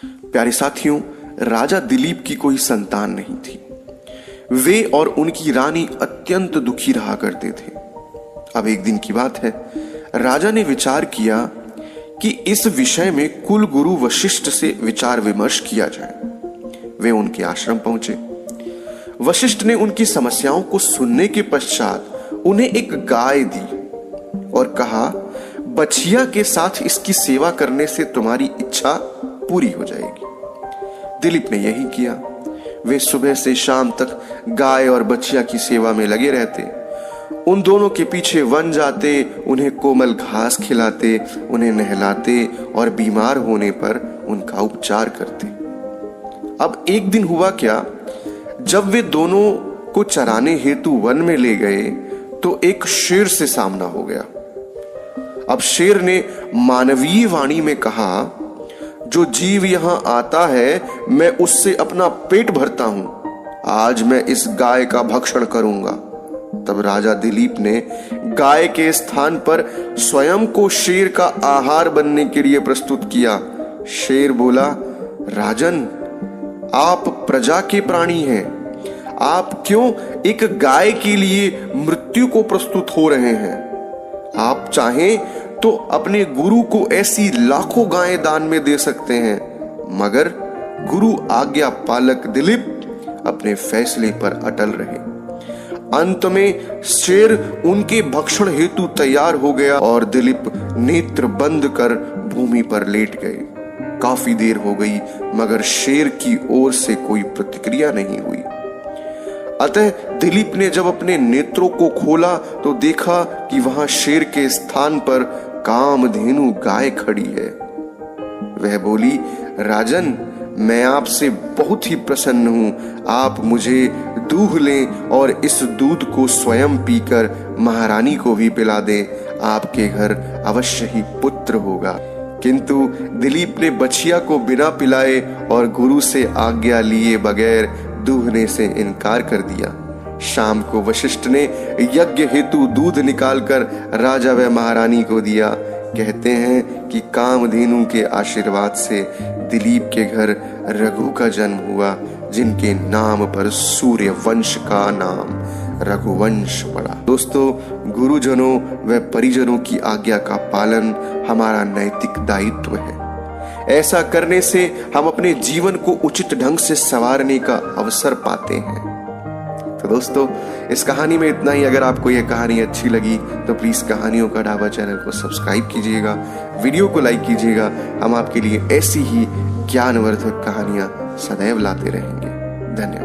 प्यारे साथियों, राजा दिलीप की कोई संतान नहीं थी। वे और उनकी रानी अत्यंत दुखी रहा करते थे। अब एक दिन की बात है, राजा ने विचार किया कि इस विषय में कुल गुरु वशिष्ठ से विचार विमर्श किया जाए। वे उनके आश्रम पहुंचे। वशिष्ठ ने उनकी समस्याओं को सुनने के पश्चात उन्हें एक गाय दी और कहा, बछिया के साथ इसकी सेवा करने से तुम्हारी इच्छा पूरी हो जाएगी। दिलीप ने यही किया। वे सुबह से शाम तक गाय और बछिया की सेवा में लगे रहते। उन दोनों के पीछे वन जाते, उन्हें कोमल घास खिलाते, उन्हें नहलाते और बीमार होने पर उनका उपचार करते। अब एक दिन हुआ क्या, जब वे दोनों को चराने हेतु वन में ले गए तो एक शेर से सामना हो गया। अब शेर ने मानवीय वाणी में कहा, जो जीव यहां आता है मैं उससे अपना पेट भरता हूं। आज मैं इस गाय का भक्षण करूंगा। तब राजा दिलीप ने गाय के स्थान पर स्वयं को शेर का आहार बनने के लिए प्रस्तुत किया। शेर बोला, राजन, आप प्रजा के प्राणी हैं, आप क्यों एक गाय के लिए मृत्यु को प्रस्तुत हो रहे हैं? आप चाहें तो अपने गुरु को ऐसी लाखों गायें दान में दे सकते हैं, मगर गुरु आज्ञा पालक दिलीप अपने फैसले पर अटल रहे। अंत में शेर उनके भक्षण हेतु तैयार हो गया और दिलीप नेत्र बंद कर भूमि पर लेट गए। काफी देर हो गई मगर शेर की ओर से कोई प्रतिक्रिया नहीं हुई। अतः दिलीप ने जब अपने नेत्रों को खोला तो देखा कि वहां शेर के स्थान पर कामधेनु गाय खड़ी है। वह बोली, राजन, मैं आपसे बहुत ही प्रसन्न हूं। आप मुझे दूध लें और इस दूध को स्वयं पीकर महारानी को भी पिला दें। आपके घर अवश्य ही पुत्र होगा। किंतु दिलीप ने बछिया को बिना पिलाए और गुरु से आज्ञा लिए बगैर दूहने से इनकार कर दिया। शाम को वशिष्ठ ने यज्ञ हेतु दूध निकालकर राजा व महारानी को दिया। कहते हैं कि कामधेनु के आशीर्वाद से दिलीप के घर रघु का जन्म हुआ, जिनके नाम पर सूर्य वंश का नाम रघुवंश पड़ा। दोस्तों, गुरुजनों व परिजनों की आज्ञा का पालन हमारा नैतिक दायित्व है। ऐसा करने से हम अपने जीवन को उचित ढंग से संवारने का अवसर पाते हैं। तो दोस्तों, इस कहानी में इतना ही। अगर आपको यह कहानी अच्छी लगी तो प्लीज कहानियों का ढाबा चैनल को सब्सक्राइब कीजिएगा, वीडियो को लाइक कीजिएगा। हम आपके लिए ऐसी ही ज्ञानवर्धक कहानियां सदैव लाते रहेंगे। धन्यवाद।